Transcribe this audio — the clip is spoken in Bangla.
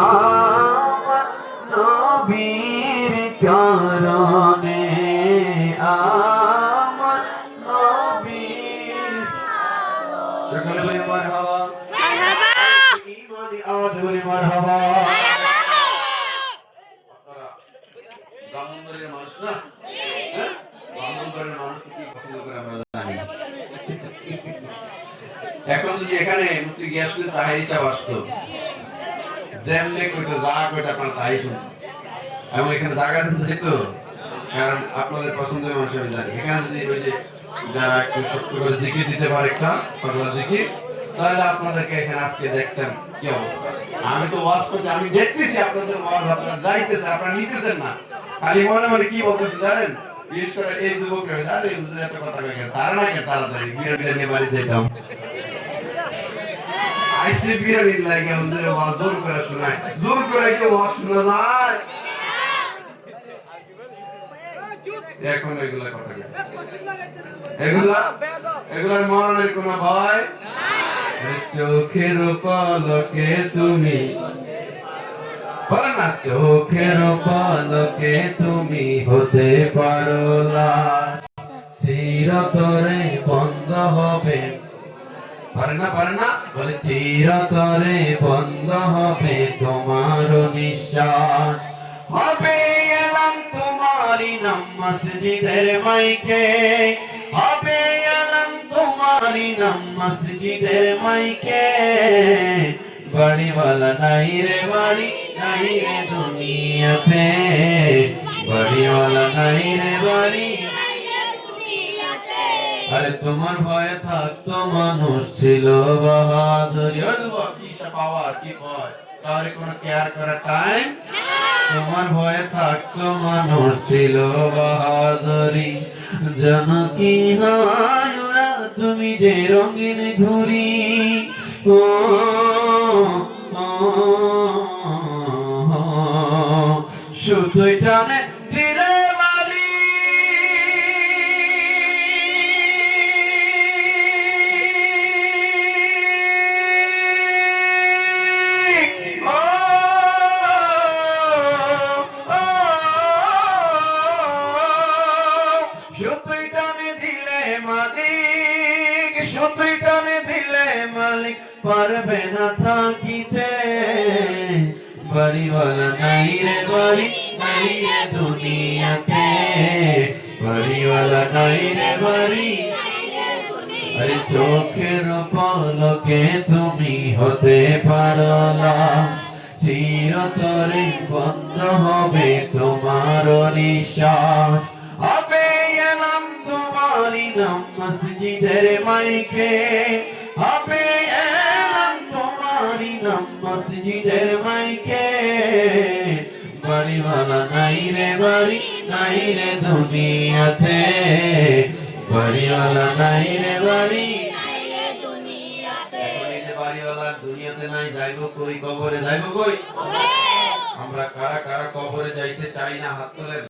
আমার নবীর কারণে, আমার নবীর সকলে বলি মারহাবা, ইমানি আওয়াজ বলি মারহাবা। ব্রাহ্মণবাড়ির মানুষ না, ব্রাহ্মণবাড়ির মানুষ কি পছন্দ করে আমরা জানি। এখন যদি এখানে মুফতি গিয়াসুদ্দিন তাহেরি সাহেব আসতো, যেমনে কইতো যা কইতো আপনারা তাই শুনতেন, এবং এখানে জায়গা দিতে হইতো, কারণ আপনাদের পছন্দের মানুষ আমি জানি। এখানে যদি ওই যে যারা একটু শক্ত করে জিকির দিতে পারে, একটা পাগলা জিকির, তাহলে আপনাদেরকে এখানে আজকে দেখতেন কি অবস্থা। আমি তো ওয়াজ করতে, আমি দেখতেছি আপনাদের ওয়াজ, আপনারা যাইতেছে, আপনারা নিতেছেন না, খালি মনে মনে কি বলতেছে জানেন, বিশেষ করে এই যুবকরা, আরে হুজুর এত কথা কই গেছে, আর না কেন তাড়াতাড়ি বিরা বিরা নিয়ে বাড়ি যাইতাম, আইসে বিরা নিয়ে লাগে হুজুর ওয়াজ জোর করে শোনায়, জোর করে কি ওয়াজ শোনা যায় এখন? এগুলা কথা কই, এগুলার মরণের কোনো ভয় নাই। চোখের পলকে তুমি বলো না, চোখের পলকে তুমি হতে পারো লাশ, চিরতরে বন্ধ হবে, পারে না বলে চিরতরে বন্ধ হবে তোমার নিঃশ্বাস। হবে এলাম তোমারই নাম মসজিদের মাইকে, হবে এলাম তোমারই নাম মসজিদের মাইকে, বাড়িওয়ালা নাই রে বাড়ি, নাই রে দুনিয়াতে, বাড়িওয়ালা নাই রে বাড়ি। আরে তোমার ভয়ে থাকতো মানুষ ছিল বাহাদুরি, কি পাওয়ার কি ভয়, তাহলে কোনো কেয়ার করার টাইম। তোমার ভয়ে থাকতো মানুষ ছিল বাহাদুরি, জানো কি হয় ওরা, তুমি যে রঙিন ঘুড়ি, ও শুধুই টানে দিলে মালি, শুধুই টানে দিলে মালিক, শুধুই টানে দিলে মালিক, পারবে না থাকিতে, বাড়িওয়ালা নাই রে বাড়ি, নাই রে দুনিয়াতে, বাড়িওয়ালা নাই রে বাড়ি। আরে চোখের পলকে তুমি হতে পারো লাশ, চিরতরে বন্ধ হবে তোমার নিঃশ্বাস। হবে এলাম তোমারই নাম মসজিদের মাইকে, হবে এলাম তোমারই নাম মসজিদের মাইকে, বাড়িওয়ালা নাই রে বাড়ি, নাই রে দুনিয়াতে, বাড়িওয়ালা নাই রে বাড়ি। বাড়িওয়ালা দুনিয়াতে নাই, যাইবো কই, কবরে যাইবো কই? আমরা কারা কারা কবরে যাইতে চাই না, হাত তোলেন।